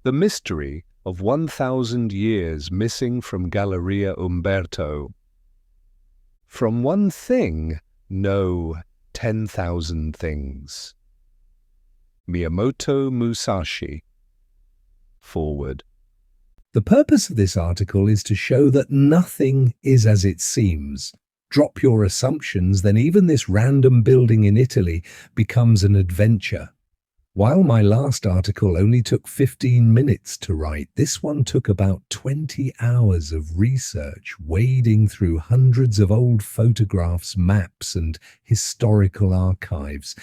The mystery of 1,000 years missing from Galleria Umberto. From one thing, know 10,000 things. Miyamoto Musashi. Forward. The purpose of this article is to show that nothing is as it seems. Drop your assumptions, then even this random building in Italy becomes an adventure. While my last article only took 15 minutes to write, this one took about 20 hours of research, wading through hundreds of old photographs, maps, and historical archives.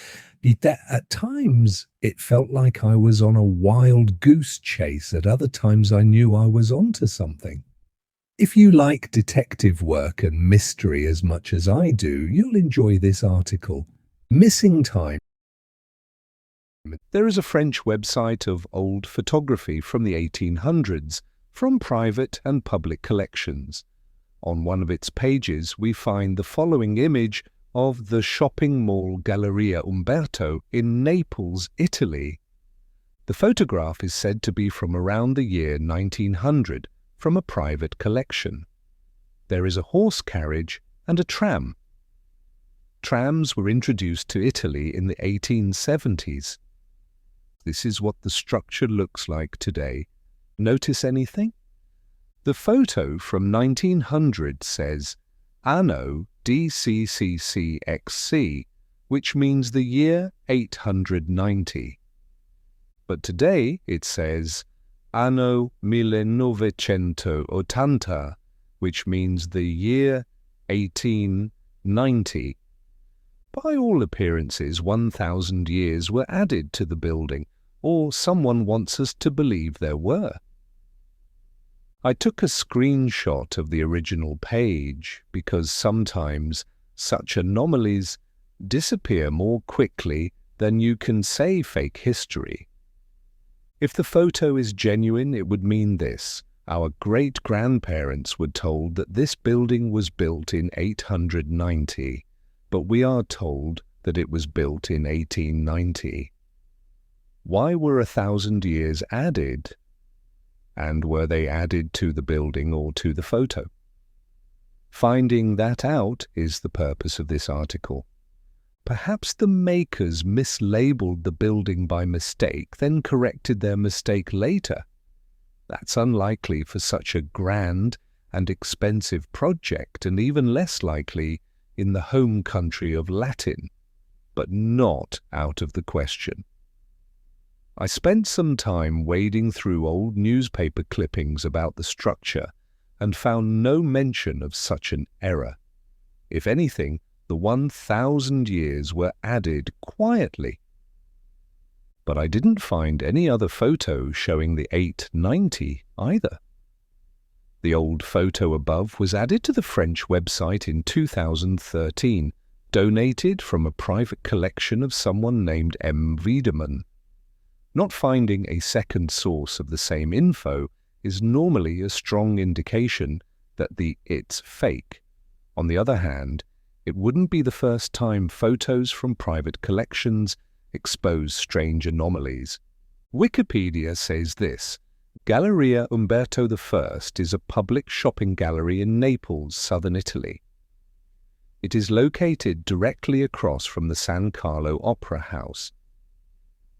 At times, it felt like I was on a wild goose chase. At other times, I knew I was onto something. If you like detective work and mystery as much as I do, you'll enjoy this article. Missing Time. There is a French website of old photography from the 1800s, from private and public collections. On one of its pages, we find the following image of the shopping mall Galleria Umberto in Naples, Italy. The photograph is said to be from around the year 1900, from a private collection. There is a horse carriage and a tram. Trams were introduced to Italy in the 1870s. This is what the structure looks like today. Notice anything? The photo from 1900 says Anno DCCCXC, which means the year 890. But today it says Anno 1980, which means the year 1890. By all appearances, 1,000 years were added to the building, or someone wants us to believe there were. I took a screenshot of the original page because sometimes such anomalies disappear more quickly than you can say fake history. If the photo is genuine, it would mean this. Our great-grandparents were told that this building was built in 890, but we are told that it was built in 1890. Why were 1,000 years added? And were they added to the building or to the photo? Finding that out is the purpose of this article. Perhaps the makers mislabeled the building by mistake, then corrected their mistake later. That's unlikely for such a grand and expensive project, and even less likely in the home country of Latin, but not out of the question. I spent some time wading through old newspaper clippings about the structure and found no mention of such an error. If anything, the 1,000 years were added quietly. But I didn't find any other photo showing the 890 either. The old photo above was added to the French website in 2013, donated from a private collection of someone named M. Wiedemann. Not finding a second source of the same info is normally a strong indication that it's fake. On the other hand, it wouldn't be the first time photos from private collections expose strange anomalies. Wikipedia says this: Galleria Umberto I is a public shopping gallery in Naples, southern Italy. It is located directly across from the San Carlo Opera House.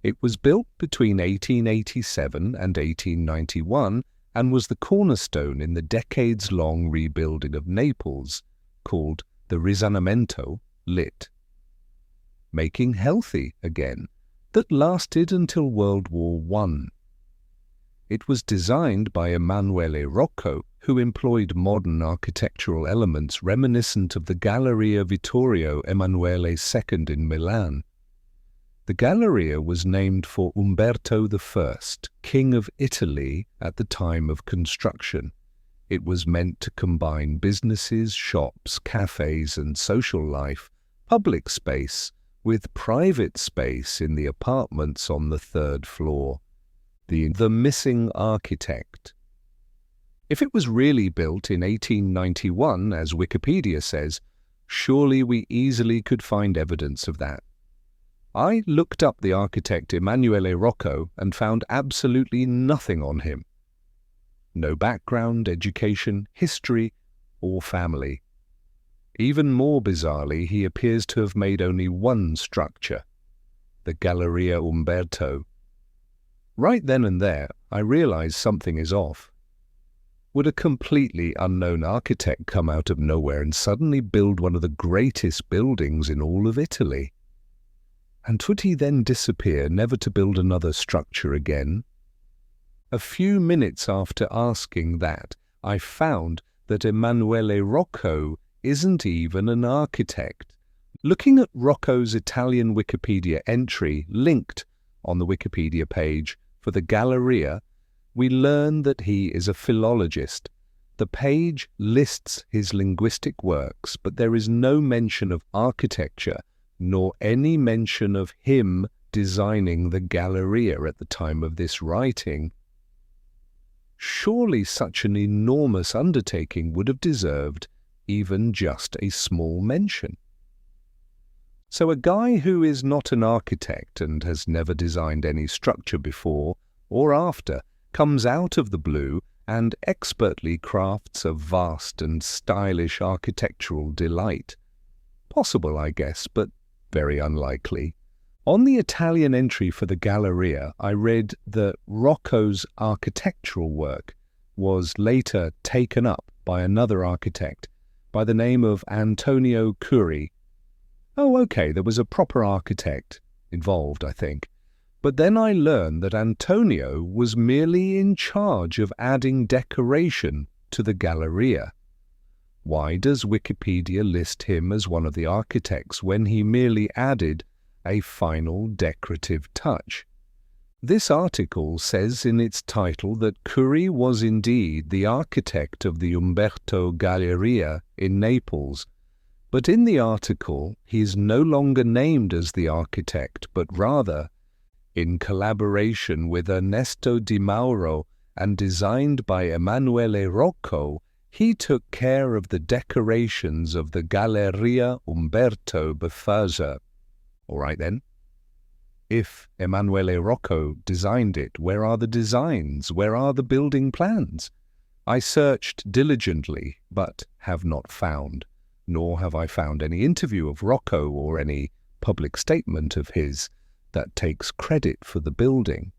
It was built between 1887 and 1891 and was the cornerstone in the decades-long rebuilding of Naples, called the Risanamento, lit. Making healthy again, that lasted until World War I. It was designed by Emanuele Rocco, who employed modern architectural elements reminiscent of the Galleria Vittorio Emanuele II in Milan. The Galleria was named for Umberto I, King of Italy at the time of construction. It was meant to combine businesses, shops, cafes and social life, public space, with private space in the apartments on the third floor. The missing architect. If it was really built in 1891, as Wikipedia says, surely we easily could find evidence of that. I looked up the architect Emanuele Rocco and found absolutely nothing on him. No background, education, history, or family. Even more bizarrely, he appears to have made only one structure, the Galleria Umberto. Right then and there, I realized something is off. Would a completely unknown architect come out of nowhere and suddenly build one of the greatest buildings in all of Italy? And would he then disappear, never to build another structure again? A few minutes after asking that, I found that Emanuele Rocco isn't even an architect. Looking at Rocco's Italian Wikipedia entry linked on the Wikipedia page for the Galleria, we learn that he is a philologist. The page lists his linguistic works, but there is no mention of architecture, nor any mention of him designing the Galleria at the time of this writing. Surely such an enormous undertaking would have deserved even just a small mention. So a guy who is not an architect and has never designed any structure before or after comes out of the blue and expertly crafts a vast and stylish architectural delight. Possible, I guess, but very unlikely. On the Italian entry for the Galleria, I read that Rocco's architectural work was later taken up by another architect by the name of Antonio Curi. Oh, okay, there was a proper architect involved, I think. But then I learned that Antonio was merely in charge of adding decoration to the Galleria. Why does Wikipedia list him as one of the architects when he merely added a final decorative touch? This article says in its title that Curi was indeed the architect of the Umberto Galleria in Naples, but in the article he is no longer named as the architect, but rather, in collaboration with Ernesto Di Mauro and designed by Emanuele Rocco, he took care of the decorations of the Galleria Umberto Befasa. All right then. If Emanuele Rocco designed it, where are the designs? Where are the building plans? I searched diligently, but have not found, nor have I found any interview of Rocco or any public statement of his that takes credit for the building.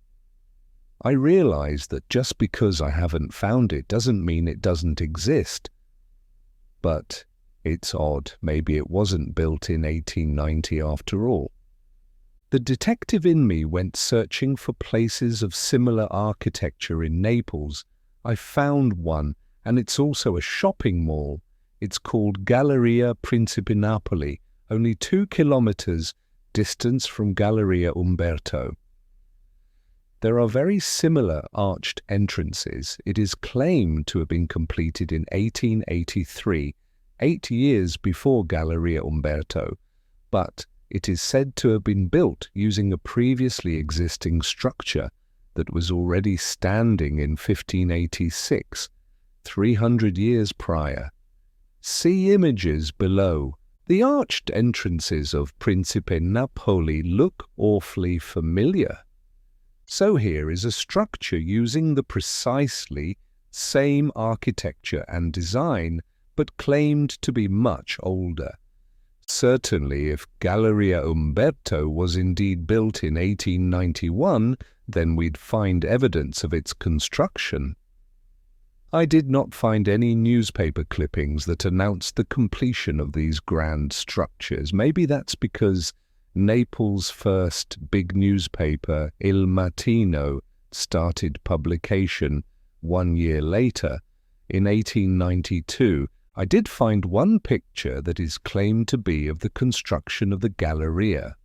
I realize that just because I haven't found it doesn't mean it doesn't exist. But it's odd, maybe it wasn't built in 1890 after all. The detective in me went searching for places of similar architecture in Naples. I found one, and it's also a shopping mall. It's called Galleria Principinapoli, only 2 kilometers distance from Galleria Umberto. There are very similar arched entrances. It is claimed to have been completed in 1883, 8 years before Galleria Umberto, but it is said to have been built using a previously existing structure that was already standing in 1586, 300 years prior. See images below. The arched entrances of Principe Napoli look awfully familiar. So here is a structure using the precisely same architecture and design, but claimed to be much older. Certainly, if Galleria Umberto was indeed built in 1891, then we'd find evidence of its construction. I did not find any newspaper clippings that announced the completion of these grand structures. Maybe that's because Naples' first big newspaper, Il Mattino, started publication 1 year later, in 1892. I did find one picture that is claimed to be of the construction of the Galleria.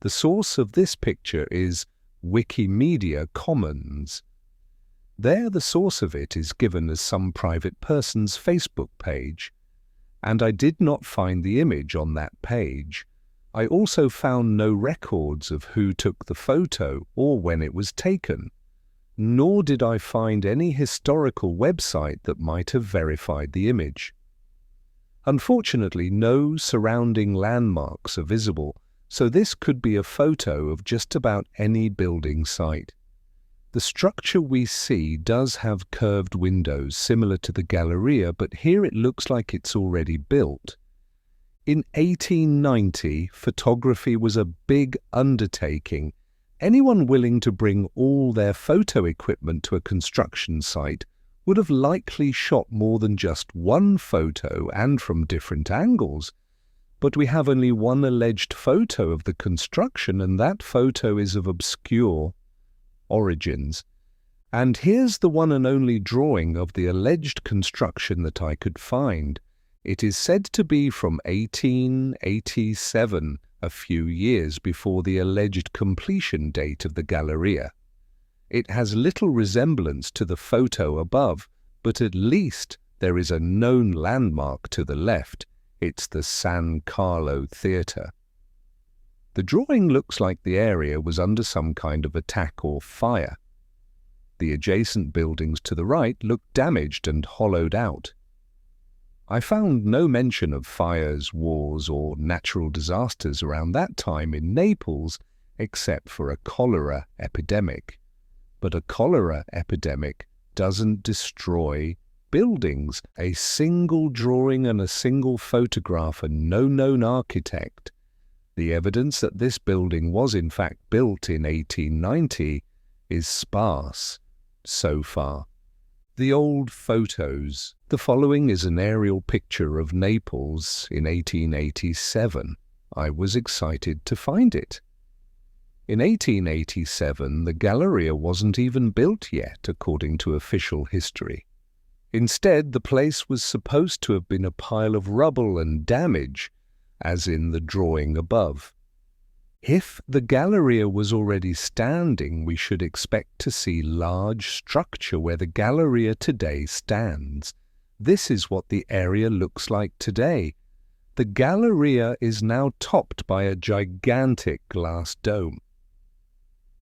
The source of this picture is Wikimedia Commons. There the source of it is given as some private person's Facebook page, and I did not find the image on that page. I also found no records of who took the photo or when it was taken, nor did I find any historical website that might have verified the image. Unfortunately, no surrounding landmarks are visible, so this could be a photo of just about any building site. The structure we see does have curved windows similar to the Galleria, but here it looks like it's already built. In 1890, photography was a big undertaking. Anyone willing to bring all their photo equipment to a construction site would have likely shot more than just one photo and from different angles. But we have only one alleged photo of the construction, and that photo is of obscure origins. And here's the one and only drawing of the alleged construction that I could find. It is said to be from 1887, a few years before the alleged completion date of the Galleria. It has little resemblance to the photo above, but at least there is a known landmark to the left. It's the San Carlo Theatre. The drawing looks like the area was under some kind of attack or fire. The adjacent buildings to the right look damaged and hollowed out. I found no mention of fires, wars, or natural disasters around that time in Naples, except for a cholera epidemic. But a cholera epidemic doesn't destroy buildings. A single drawing and a single photograph and no known architect. The evidence that this building was in fact built in 1890 is sparse so far. The old photos. The following is an aerial picture of Naples in 1887. I was excited to find it. In 1887, the Galleria wasn't even built yet, according to official history. Instead, the place was supposed to have been a pile of rubble and damage, as in the drawing above. If the Galleria was already standing, we should expect to see large structure where the Galleria today stands. This is what the area looks like today. The Galleria is now topped by a gigantic glass dome.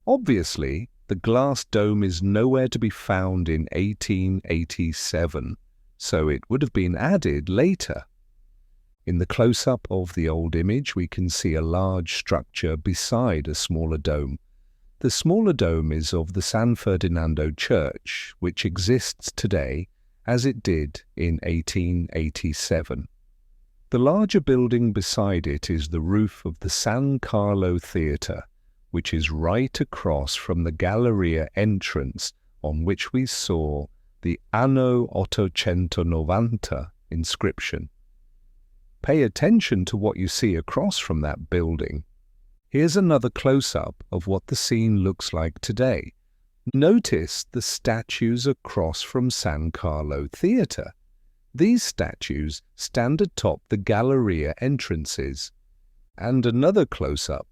Obviously, the glass dome is nowhere to be found in 1887, so it would have been added later. In the close-up of the old image, we can see a large structure beside a smaller dome. The smaller dome is of the San Ferdinando Church, which exists today as it did in 1887. The larger building beside it is the roof of the San Carlo Theatre, which is right across from the Galleria entrance, on which we saw the Anno 890 inscription. Pay attention to what you see across from that building. Here's another close-up of what the scene looks like today. Notice the statues across from San Carlo Theatre. These statues stand atop the Galleria entrances. And another close-up.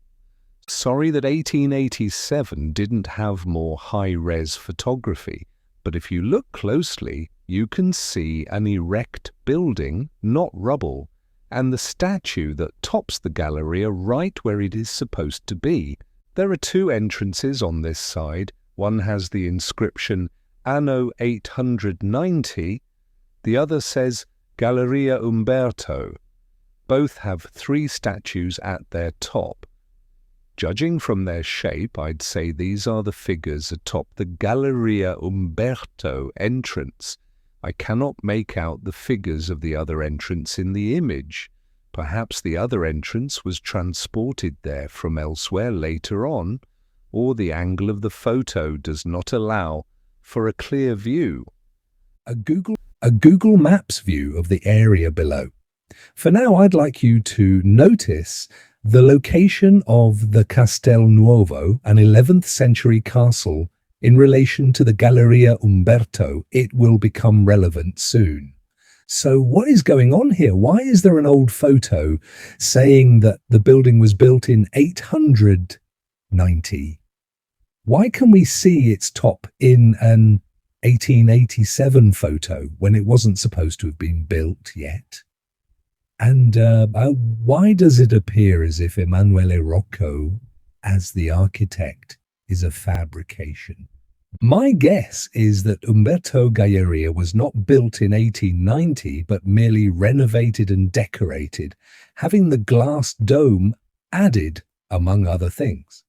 Sorry that 1887 didn't have more high-res photography, but if you look closely, you can see an erect building, not rubble, and the statue that tops the Galleria right where it is supposed to be. There are two entrances on this side. One has the inscription Anno 890, the other says Galleria Umberto. Both have three statues at their top. Judging from their shape, I'd say these are the figures atop the Galleria Umberto entrance. I cannot make out the figures of the other entrance in the image. Perhaps the other entrance was transported there from elsewhere later on, or the angle of the photo does not allow for a clear view. A Google Maps view of the area below. For now, I'd like you to notice the location of the Castel Nuovo, an 11th century castle, in relation to the Galleria Umberto. It will become relevant soon. So what is going on here? Why is there an old photo saying that the building was built in 890? Why can we see its top in an 1887 photo when it wasn't supposed to have been built yet? And why does it appear as if Emanuele Rocco, as the architect, is a fabrication? My guess is that Umberto Galleria was not built in 1890, but merely renovated and decorated, having the glass dome added, among other things,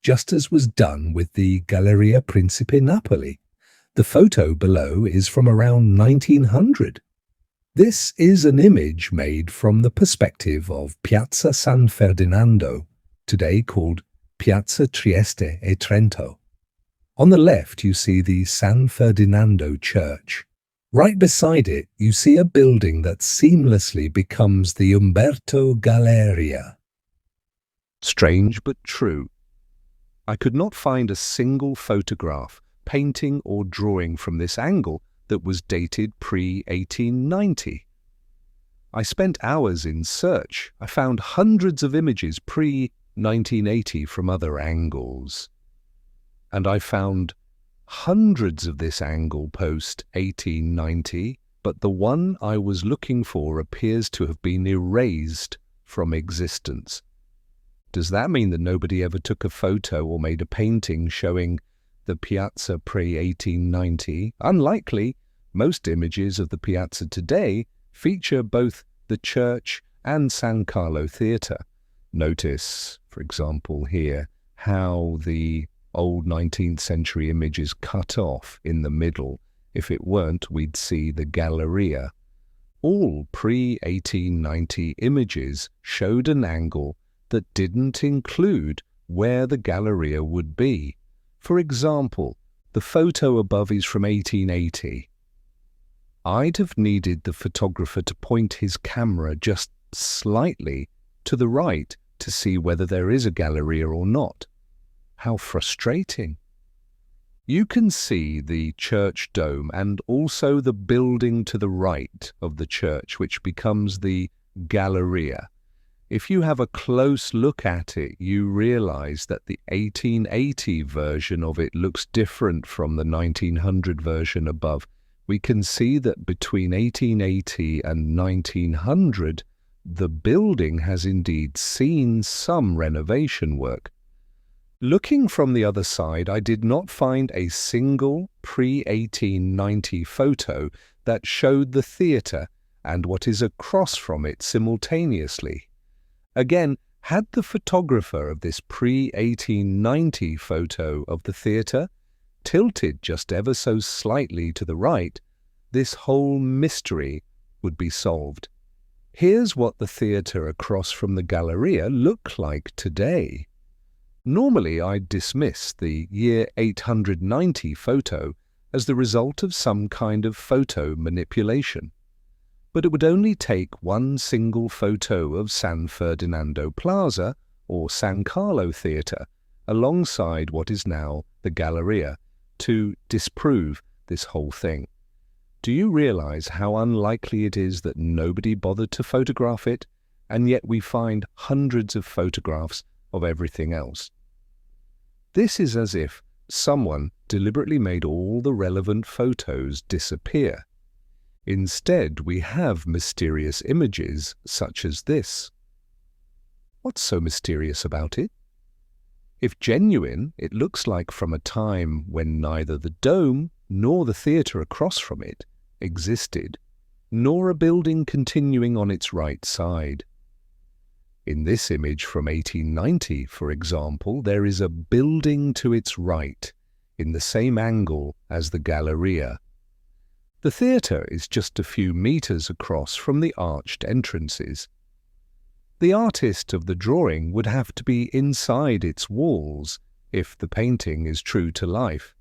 just as was done with the Galleria Principe Napoli. The photo below is from around 1900. This is an image made from the perspective of Piazza San Ferdinando, today called Piazza Trieste e Trento. On the left you see the San Ferdinando Church. Right beside it you see a building that seamlessly becomes the Umberto Galleria. Strange but true. I could not find a single photograph, painting or drawing from this angle that was dated pre-1890. I spent hours in search. I found hundreds of images pre-1980 from other angles. And I found hundreds of this angle post-1890, but the one I was looking for appears to have been erased from existence. Does that mean that nobody ever took a photo or made a painting showing the piazza pre-1890? Unlikely. Most images of the piazza today feature both the church and San Carlo Theatre. Notice, for example, here, how the old 19th century image is cut off in the middle. If it weren't, we'd see the Galleria. All pre-1890 images showed an angle that didn't include where the Galleria would be. For example, the photo above is from 1880. I'd have needed the photographer to point his camera just slightly to the right to see whether there is a Galleria or not. How frustrating. You can see the church dome and also the building to the right of the church, which becomes the Galleria. If you have a close look at it, you realize that the 1880 version of it looks different from the 1900 version above. We can see that between 1880 and 1900, the building has indeed seen some renovation work. Looking from the other side, I did not find a single pre-1890 photo that showed the theatre and what is across from it simultaneously. Again, had the photographer of this pre-1890 photo of the theatre tilted just ever so slightly to the right, this whole mystery would be solved. Here's what the theatre across from the Galleria looked like today. Normally I'd dismiss the year 890 photo as the result of some kind of photo manipulation. But it would only take one single photo of San Ferdinando Plaza or San Carlo Theatre alongside what is now the Galleria to disprove this whole thing. Do you realize how unlikely it is that nobody bothered to photograph it, and yet we find hundreds of photographs of everything else? This is as if someone deliberately made all the relevant photos disappear. Instead, we have mysterious images such as this. What's so mysterious about it? If genuine, it looks like from a time when neither the dome nor the theatre across from it existed, nor a building continuing on its right side. In this image from 1890, for example, there is a building to its right, in the same angle as the Galleria. The theatre is just a few meters across from the arched entrances. The artist of the drawing would have to be inside its walls if the painting is true to life.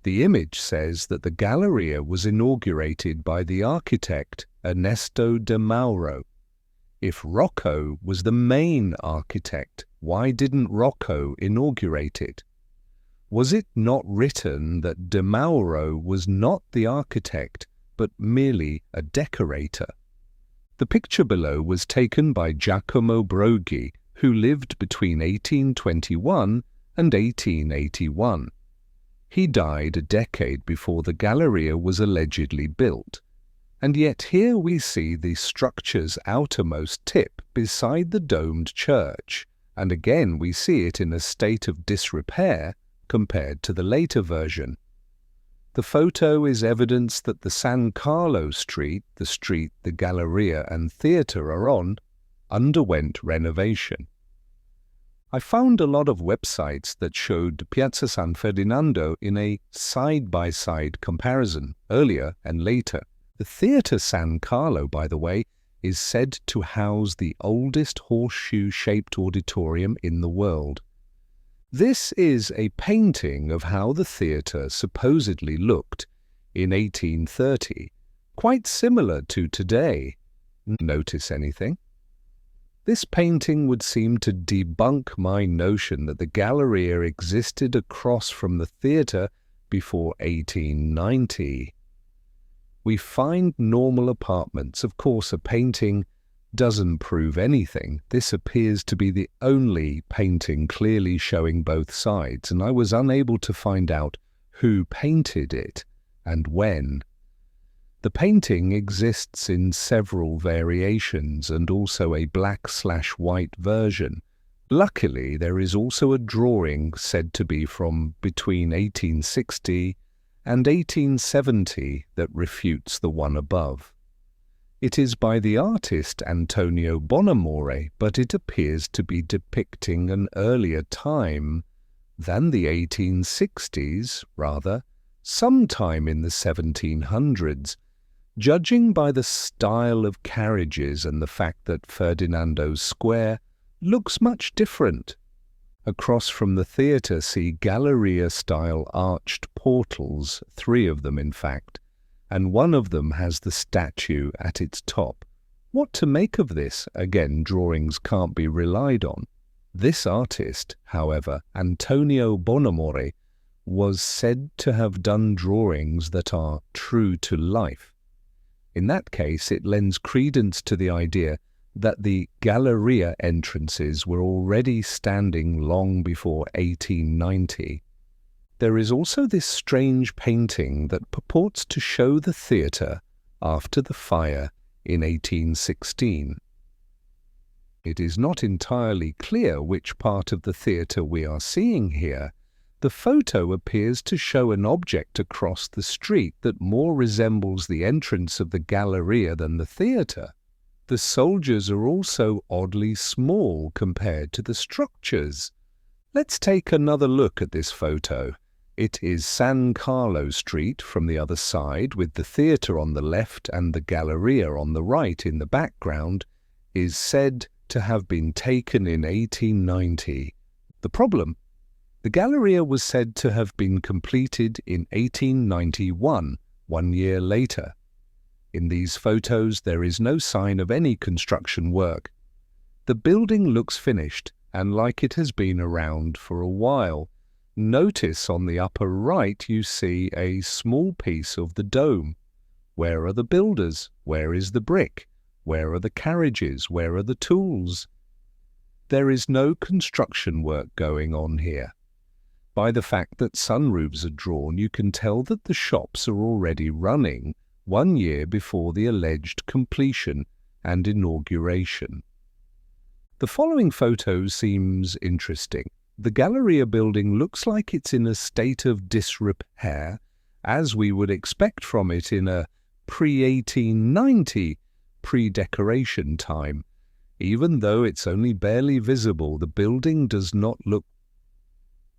The image says that the Galleria was inaugurated by the architect Ernesto de Mauro. If Rocco was the main architect, why didn't Rocco inaugurate it? Was it not written that de Mauro was not the architect, but merely a decorator? The picture below was taken by Giacomo Broghi, who lived between 1821 and 1881. He died a decade before the Galleria was allegedly built. And yet here we see the structure's outermost tip beside the domed church, and again we see it in a state of disrepair compared to the later version. The photo is evidence that the San Carlo street, the street the Galleria and theatre are on, underwent renovation. I found a lot of websites that showed Piazza San Ferdinando in a side-by-side comparison, earlier and later. The Theatre San Carlo, by the way, is said to house the oldest horseshoe-shaped auditorium in the world. This is a painting of how the theatre supposedly looked in 1830, quite similar to today. Notice anything? This painting would seem to debunk my notion that the Galleria existed across from the theatre before 1890. We find normal apartments. Of course, a painting doesn't prove anything. This appears to be the only painting clearly showing both sides, and I was unable to find out who painted it and when. The painting exists in several variations and also a black/white version. Luckily, there is also a drawing said to be from between 1860 and 1870 that refutes the one above. It is by the artist Antonio Bonamore, but it appears to be depicting an earlier time than the 1860s, rather, sometime in the 1700s. Judging by the style of carriages and the fact that Ferdinando's Square looks much different. Across from the theatre see Galleria-style arched portals, 3 of them in fact, and one of them has the statue at its top. What to make of this? Again, drawings can't be relied on. This artist, however, Antonio Bonamore, was said to have done drawings that are true to life. In that case, it lends credence to the idea that the Galleria entrances were already standing long before 1890. There is also this strange painting that purports to show the theatre after the fire in 1816. It is not entirely clear which part of the theatre we are seeing here. The photo appears to show an object across the street that more resembles the entrance of the Galleria than the theatre. The soldiers are also oddly small compared to the structures. Let's take another look at this photo. It is San Carlo Street from the other side, with the theatre on the left and the Galleria on the right in the background, is said to have been taken in 1890. The problem? The Galleria was said to have been completed in 1891, 1 year later. In these photos, there is no sign of any construction work. The building looks finished and like it has been around for a while. Notice on the upper right you see a small piece of the dome. Where are the builders? Where is the brick? Where are the carriages? Where are the tools? There is no construction work going on here. By the fact that sunroofs are drawn, you can tell that the shops are already running 1 year before the alleged completion and inauguration. The following photo seems interesting. The Galleria building looks like it's in a state of disrepair, as we would expect from it in a pre-1890 pre-decoration time. Even though it's only barely visible, the building does not look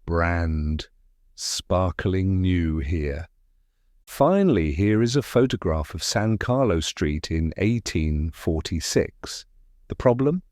brand sparkling new here. Finally, here is a photograph of San Carlo Street in 1846. The problem?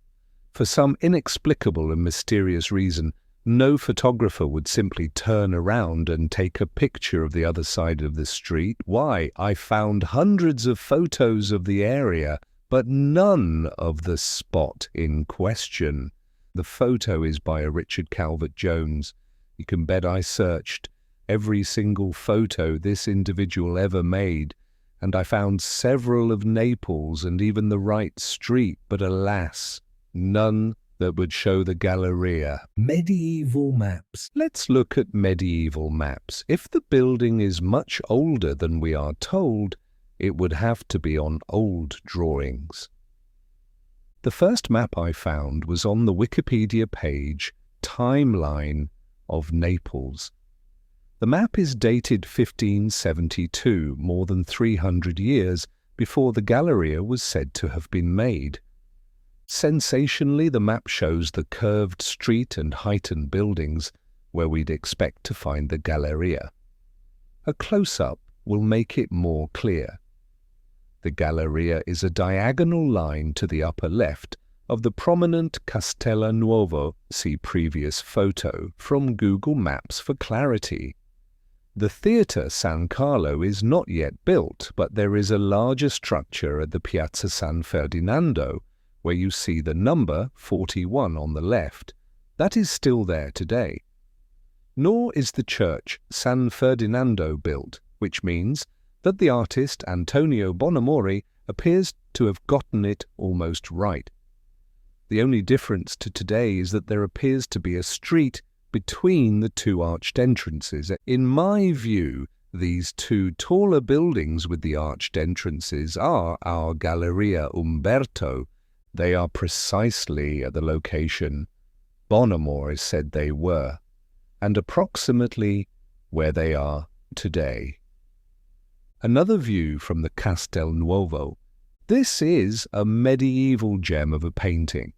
For some inexplicable and mysterious reason, no photographer would simply turn around and take a picture of the other side of the street. Why? I found hundreds of photos of the area, but none of the spot in question. The photo is by a Richard Calvert-Jones. You can bet I searched every single photo this individual ever made, and I found several of Naples and even the right street, but alas, none that would show the Galleria. Medieval maps. Let's look at medieval maps. If the building is much older than we are told, it would have to be on old drawings. The first map I found was on the Wikipedia page, Timeline of Naples. The map is dated 1572, more than 300 years before the Galleria was said to have been made. Sensationally, the map shows the curved street and heightened buildings where we'd expect to find the Galleria. A close-up will make it more clear. The Galleria is a diagonal line to the upper left of the prominent Castello Nuovo, see previous photo, from Google Maps for clarity. The Theatre San Carlo is not yet built, but there is a larger structure at the Piazza San Ferdinando, where you see the number 41 on the left. That is still there today. Nor is the church San Ferdinando built, which means that the artist Antonio Bonamori appears to have gotten it almost right. The only difference to today is that there appears to be a street between the two arched entrances. In my view, these two taller buildings with the arched entrances are our Galleria Umberto. They are precisely at the location Bonamori said they were, and approximately where they are today. Another view from the Castel Nuovo. This is a medieval gem of a painting.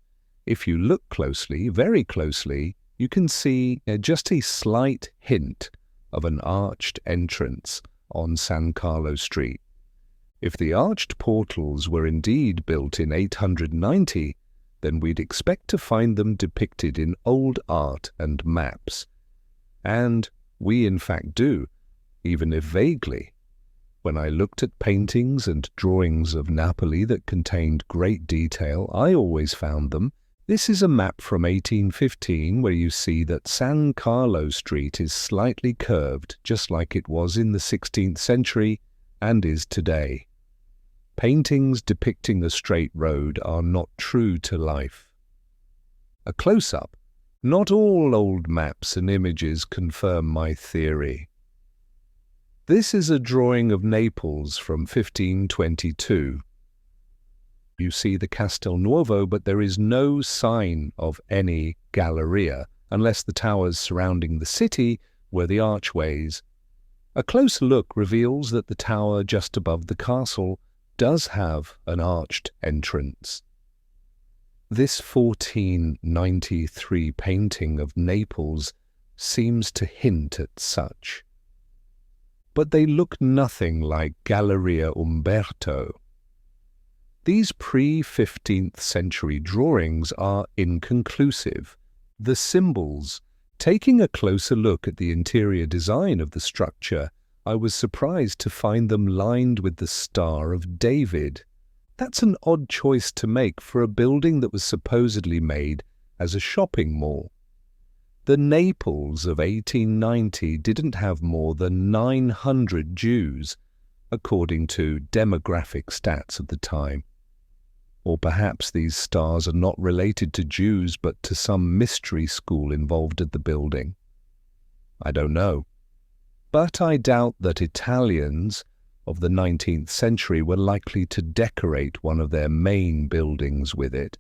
If you look closely, very closely, you can see just a slight hint of an arched entrance on San Carlo Street. If the arched portals were indeed built in 890, then we'd expect to find them depicted in old art and maps. And we in fact do, even if vaguely. When I looked at paintings and drawings of Napoli that contained great detail, I always found them. This is a map from 1815 where you see that San Carlo Street is slightly curved, just like it was in the 16th century and is today. Paintings depicting the straight road are not true to life. A close-up. Not all old maps and images confirm my theory. This is a drawing of Naples from 1522. You see the Castel Nuovo, but there is no sign of any Galleria, unless the towers surrounding the city were the archways. A close look reveals that the tower just above the castle does have an arched entrance. This 1493 painting of Naples seems to hint at such. But they look nothing like Galleria Umberto. These pre-15th century drawings are inconclusive. The symbols. Taking a closer look at the interior design of the structure, I was surprised to find them lined with the Star of David. That's an odd choice to make for a building that was supposedly made as a shopping mall. The Naples of 1890 didn't have more than 900 Jews, according to demographic stats of the time. Or perhaps these stars are not related to Jews but to some mystery school involved at the building. I don't know. But I doubt that Italians of the 19th century were likely to decorate one of their main buildings with it.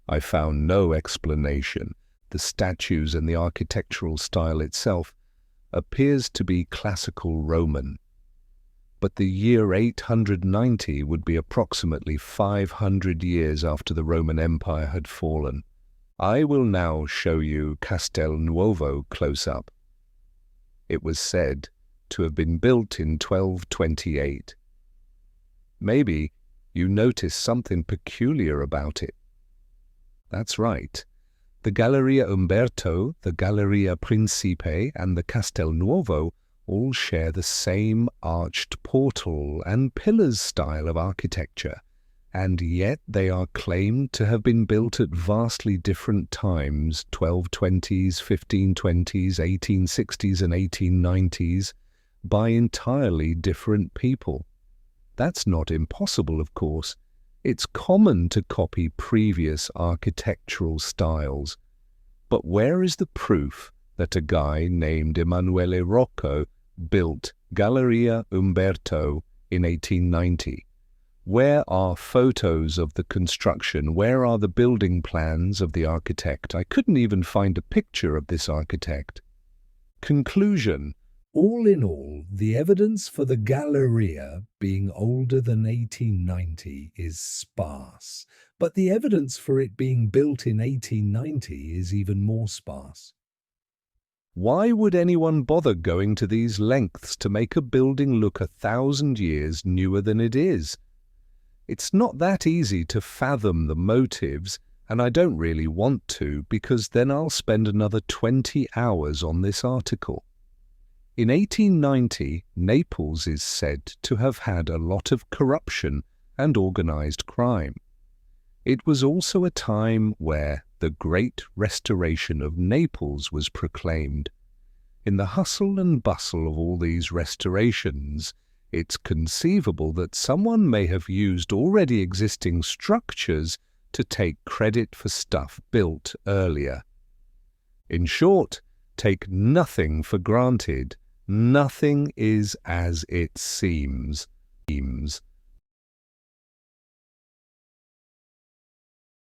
I found no explanation. The statues and the architectural style itself appears to be classical Roman. But the year 890 would be approximately 500 years after the Roman Empire had fallen. I will now show you Castel Nuovo close up. It was said to have been built in 1228. Maybe you notice something peculiar about it. That's right. The Galleria Umberto, the Galleria Principe, and the Castel Nuovo all share the same arched portal and pillars style of architecture, and yet they are claimed to have been built at vastly different times, 1220s, 1520s, 1860s and 1890s, by entirely different people. That's not impossible, of course. It's common to copy previous architectural styles. But where is the proof that a guy named Emanuele Rocco built Galleria Umberto in 1890? Where are photos of the construction? Where are the building plans of the architect? I couldn't even find a picture of this architect. Conclusion. All in all, the evidence for the Galleria being older than 1890 is sparse, but the evidence for it being built in 1890 is even more sparse. Why would anyone bother going to these lengths to make a building look 1,000 years newer than it is? It's not that easy to fathom the motives, and I don't really want to, because then I'll spend another 20 hours on this article. In 1890, Naples is said to have had a lot of corruption and organized crime. It was also a time where the Great Restoration of Naples was proclaimed. In the hustle and bustle of all these restorations, it's conceivable that someone may have used already existing structures to take credit for stuff built earlier. In short, take nothing for granted. Nothing is as it seems.